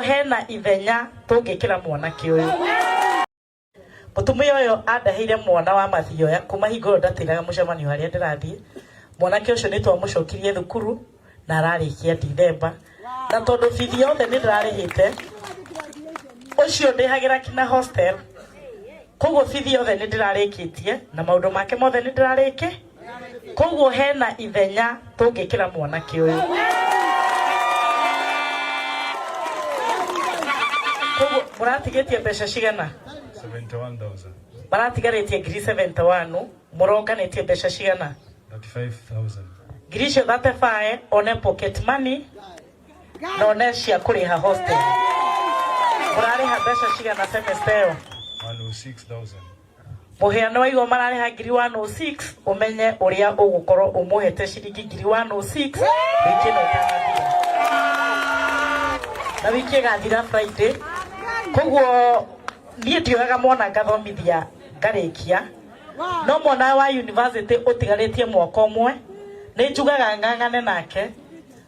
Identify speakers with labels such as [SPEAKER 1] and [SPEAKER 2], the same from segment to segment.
[SPEAKER 1] Hena ithenya tungikira mwanake uyu mutumia uyu andahire mwana wa Mathioya kuma hingoro ndatiraga mucemanio haria ndirathie. Mwanake ucio ni twamucokirie thukuru na ararikia Dithemba, na tondu bithi yothe ni ndirarihite ucio ndihagira kina hostel, koguo bithi yothe ni ndirarikitie na maundu make mothe ni ndirariki, koguo hena ithenya tungikira mwanake uyu. Muratigetie mbeca cigana?
[SPEAKER 2] 71,000.
[SPEAKER 1] Maratigaretie ngiri 71, muronganetie mbeca cigana?
[SPEAKER 2] 35,000.
[SPEAKER 1] Ngiri cio 35 one pocket money na one cia kuriha hostel. Murariha mbeca cigana semester ĩyo?
[SPEAKER 2] 106,000.
[SPEAKER 1] Muhiano wa igwa marariha ngiri 106, umenye uria ugukorwo umuhete ciringi ngiri 106 wiki ĩno ĩtanathira. Na wiki ĩgathira Friday. Koguo niĩ ndioyaga mwana ngathomithia ngarikia, no mwana wa university utigarĩtie mwaka ũmwe nĩ njugaga ng'ang'ane nake,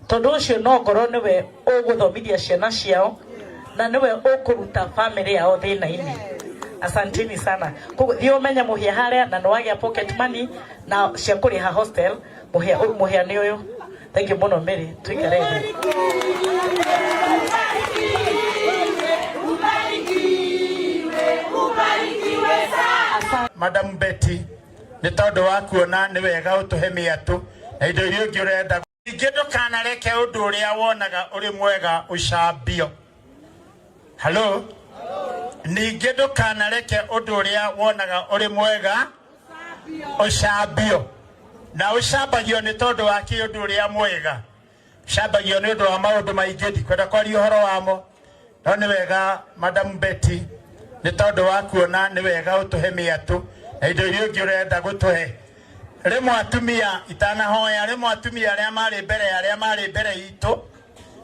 [SPEAKER 1] tondu ũcio no ngorwo niwe ũgũthomithia ciana ciao na niwe ũkũruta family yao thĩna-inĩ. Asanteni sana. Koguo thiĩ ũmenye mũhia harĩa na nĩwagĩa pocket money na cia kũrĩha hostel. Mũhia nĩ ũyũ. Thank you mũno Mary, tuikare thĩ.
[SPEAKER 3] Madam Betty, ni tondu wa kuona ni wega utuhe miatu na indo iria ungi urenda ingi ndukanareke undu uria wonaga uri mwega ucambio. Hello? Ningi ndukanareke undu uria wonaga uri mwega ucambio. Na ucambagio ni tondu wa ki undu uria mwega. Ucambagio ni undu wa maundu maingi ndikwenda kwaria uhoro wamo. No ni wega Madam Betty, ni tondu wa kuona ni wega utuhe miatu na indo iria ungi urenda gutuhe. Rimwe atumia itanahoya, rimwe atumia aria mari mbere itu,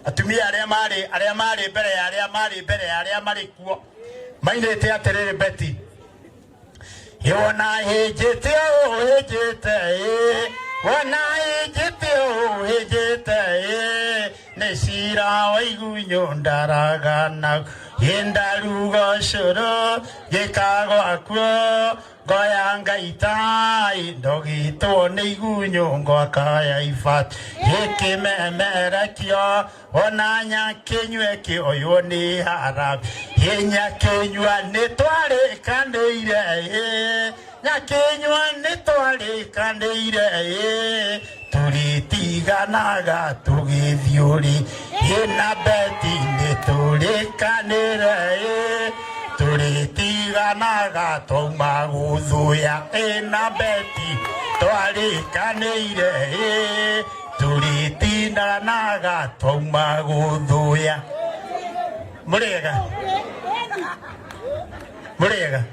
[SPEAKER 3] atumia aria mari mbere aria mari kuo mainite atiriri Betty, yona hejete wana hejete nesira waigunyo ndaragana yendaruga coro gekagwa kwa goyanga itai dogito neigunyo ngwakaya ifat yekememerakio onanya kenywe ke oyoni harab yenya kenywa netware kandeire nyakenywa netware kandeire turitiganaga tugithiuri yena Betty neturikanire turitiganaga tomaguthuya ena Betty twarikanire turitiganaga tomaguthuya. Murega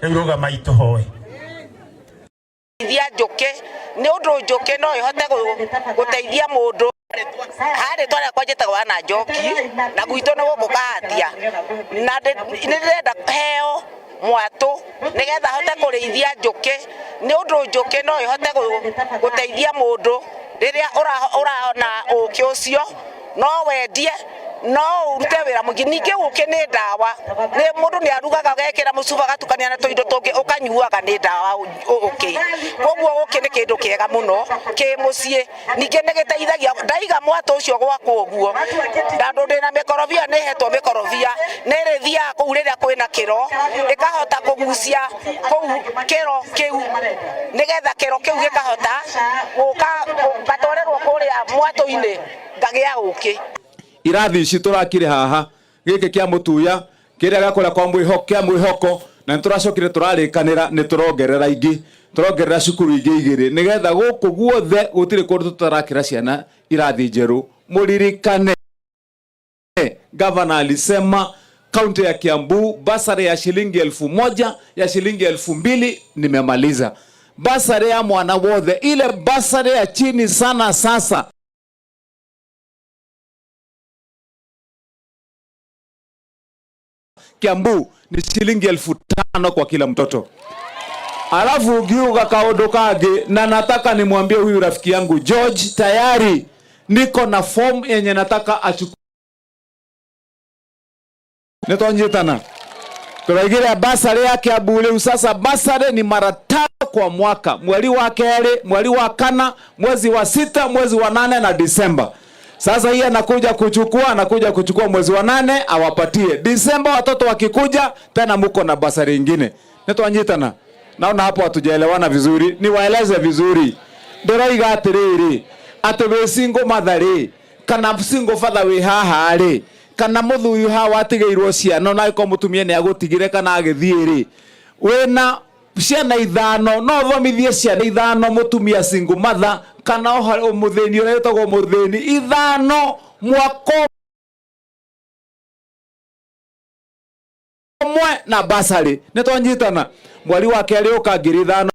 [SPEAKER 3] ruga maitu hoy
[SPEAKER 4] ithia njuke ni undu njuke no ihote guteithia mundu hari twara kwanjita wana njoki na gwito no gukukahatia na ndirenda heo mwatu nigetha hote kurithia njuke ni undu njuke no ihote guteithia mundu riria uraona uki ucio no wendie no urute wira mungi ningi uki ni ndawa ni mundu ni arugaga gekira mucuba gatukania na tuindo tungi ukanyuaga ni ndawa uki koguo uki ni kindu kiega muno ki mucii ningi ni giteithagia ndaiga mwatu ucio gwakwa uguo ndandu ndina mikorobia ni hetwo mikorobia ni rithia kuu riria kwina kiro ikahota kugucia kuu kiro kiu nigetha kiro kiu gikahota gatwarerwo kuria mwatu-ini ngagia uki.
[SPEAKER 5] Irathi ici turakire haha giki kia mutuya kiria gakora kwa mwihoko na turacokire turarikanira ni turongerera ingi turongerera cukuru ingi igiri nigetha guku guothe gutire kundu tutarakira ciana irathi njeru. Muririkane Governor alisema kaunti ya Kiambu basari ya shilingi 1,000 ya shilingi 2,000 nimemaliza. Basari ya mwana wothe ile basari ya chini sana sasa Kiambu ni shilingi 5,000 kwa kila mtoto. Alafu ukiuga kaondo kage na nataka nimwambie huyu rafiki yangu George tayari niko na form yenye nataka achukue. Nitonyitana. Turaigire basari yake abule sasa basari ni mara 5 kwa mwaka. Mwezi wa kere, mwezi wa kana, mwezi wa 6, mwezi wa 8 na Disemba. Sasa hii anakuja kuchukua mwezi wa 8 awapatie. Disemba watoto wakikuja tena mko na basari nyingine. Nitonyitana. Naona hapo hatujaelewana vizuri. Niwaeleze vizuri. Ndoraiga atiriri. Atobe singo mathari. Kana singo father we haha ri. Kana muthuyu ha watigeirwo ciana na iko mutumie ni agutigire kana agithie wena ciana ithano no thomithie ciana ithano mutumia single mother kana o mutheni uretagwo mutheni ithano mwako mwe na basari nitonyitana mweri wa keri ukangiri ithano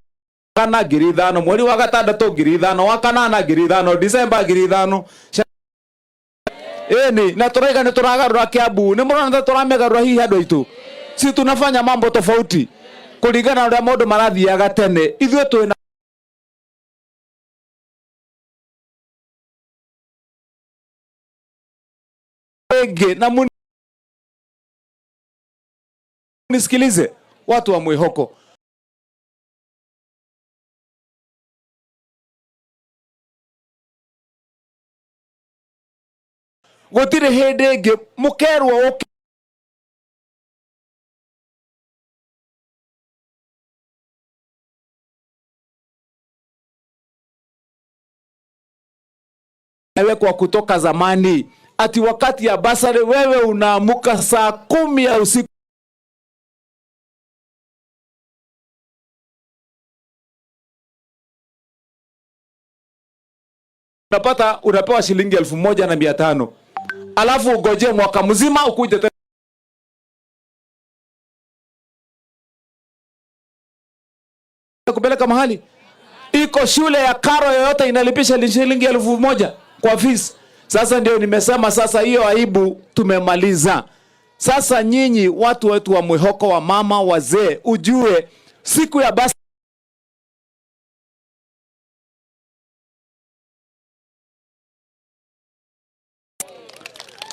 [SPEAKER 5] kana ngiri ithano mweri wa gatandatu ngiri ithano wa kanana ngiri ithano Disemba ngiri ithano Eni na turaiga ni turagarura Kiambu ni murona turamegarura hihi andu aitu si tunafanya mambo tofauti kulingana na mundu marathiaga tene ithuĩ twina wengi na nisikilize watu wa mwihoko gutire hende nge mukerwo ewe kwa kutoka zamani ati wakati ya basari wewe unaamuka saa 10 ya usiku unapewa shilingi 1,500 alafu ugoje mwaka mzima ukuje kupeleka mahali iko shule ya karo yoyote inalipisha shilingi 1,000 kwa fees. Sasa ndio nimesema sasa hiyo aibu tumemaliza. Sasa nyinyi watu wetu wa mwihoko wa mama wazee ujue siku ya basi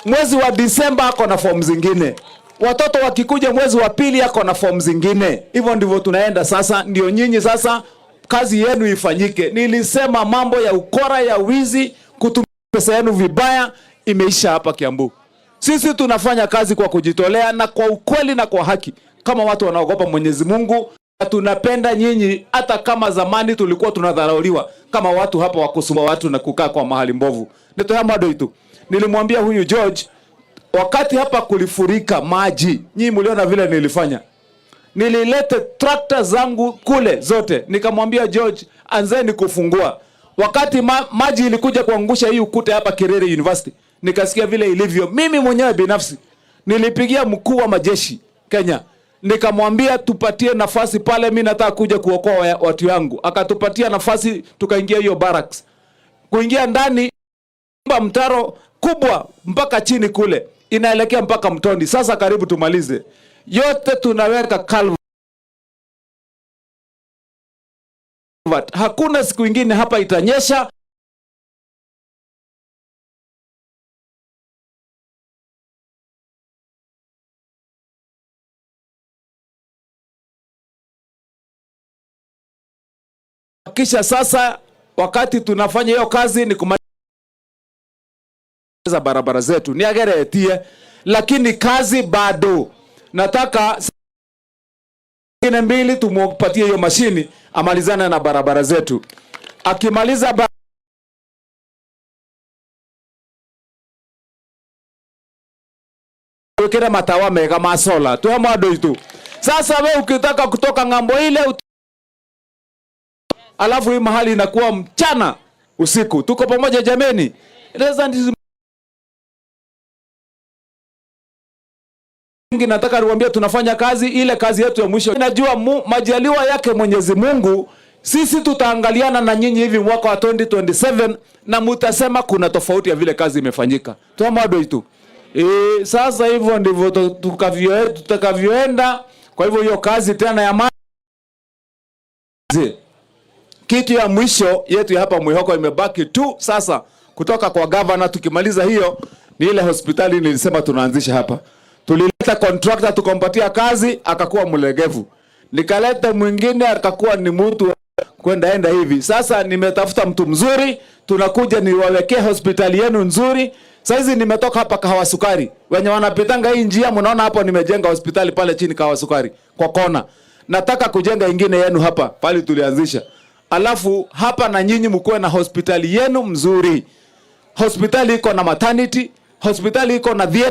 [SPEAKER 5] mwezi wa Disemba ako na form zingine. Watoto wakikuja mwezi wa pili ako na form zingine. Hivyo ndivyo tunaenda sasa. Ndio nyinyi sasa kazi yenu ifanyike. Nilisema mambo ya ukora ya wizi kutumia pesa yenu vibaya imeisha hapa Kiambu. Sisi tunafanya kazi kwa kujitolea na kwa ukweli na kwa haki. Kama watu wanaogopa Mwenyezi Mungu, tunapenda nyinyi hata kama zamani tulikuwa tunadharauliwa kama watu hapa wakusumba watu na kukaa kwa mahali mbovu. Nitoa mado itu. Nilimwambia huyu George wakati hapa kulifurika maji, nyinyi mliona vile nilifanya. Nililete tractor zangu kule zote. Nikamwambia George anzeni kufungua. Wakati maji ilikuja kuangusha hii ukuta hapa Kirere University, nikasikia vile ilivyo. Mimi mwenyewe binafsi nilipigia mkuu wa majeshi Kenya. Nikamwambia tupatie nafasi pale, mimi nataka kuja kuokoa watu wangu. Akatupatia nafasi tukaingia hiyo barracks. Kuingia ndani mtaro kubwa mpaka chini kule inaelekea mpaka mtoni. Sasa karibu tumalize yote, tunaweka culvert. Hakuna siku ingine hapa itanyesha. Kisha sasa wakati tunafanya hiyo kazi ni za barabara zetu ni ageretie, lakini kazi bado. Nataka ingine 2 tumupatie hiyo mashini amalizane na barabara zetu. Akimaliza wekera matawa mega masola tu mado itu. Sasa wewe ukitaka kutoka ngambo ile alafu hii mahali inakuwa mchana usiku, tuko pamoja jameni. Nataka niwaambie tunafanya kazi ile kazi yetu ya mwisho. Najua majaliwa yake Mwenyezi Mungu sisi tutaangaliana na nyinyi hivi mwaka wa 2027 na mutasema kuna tofauti ya vile kazi imefanyika. Tuamado itu. Sasa hivyo ndivyo tutakavyoenda. Kwa hivyo hiyo kazi tena ya kitu ya mwisho yetu ya hapa Mwihoko imebaki tu sasa kutoka kwa governor. Tukimaliza hiyo ni ile hospitali nilisema tunaanzisha hapa. Tulileta contractor tukampatia kazi akakuwa mlegevu. Nikaleta mwingine akakuwa ni mtu kwenda enda hivi. Sasa nimetafuta mtu mzuri, tunakuja niwawekee hospitali yenu nzuri. Saizi nimetoka hapa Kahawa Sukari. Wenye wanapitanga hii njia mnaona hapo nimejenga hospitali pale chini Kahawa Sukari kwa kona. Nataka kujenga ingine yenu hapa pale tulianzisha. Alafu hapa na nyinyi mkuwe na hospitali yenu mzuri. Hospitali iko na maternity, hospitali iko na theater.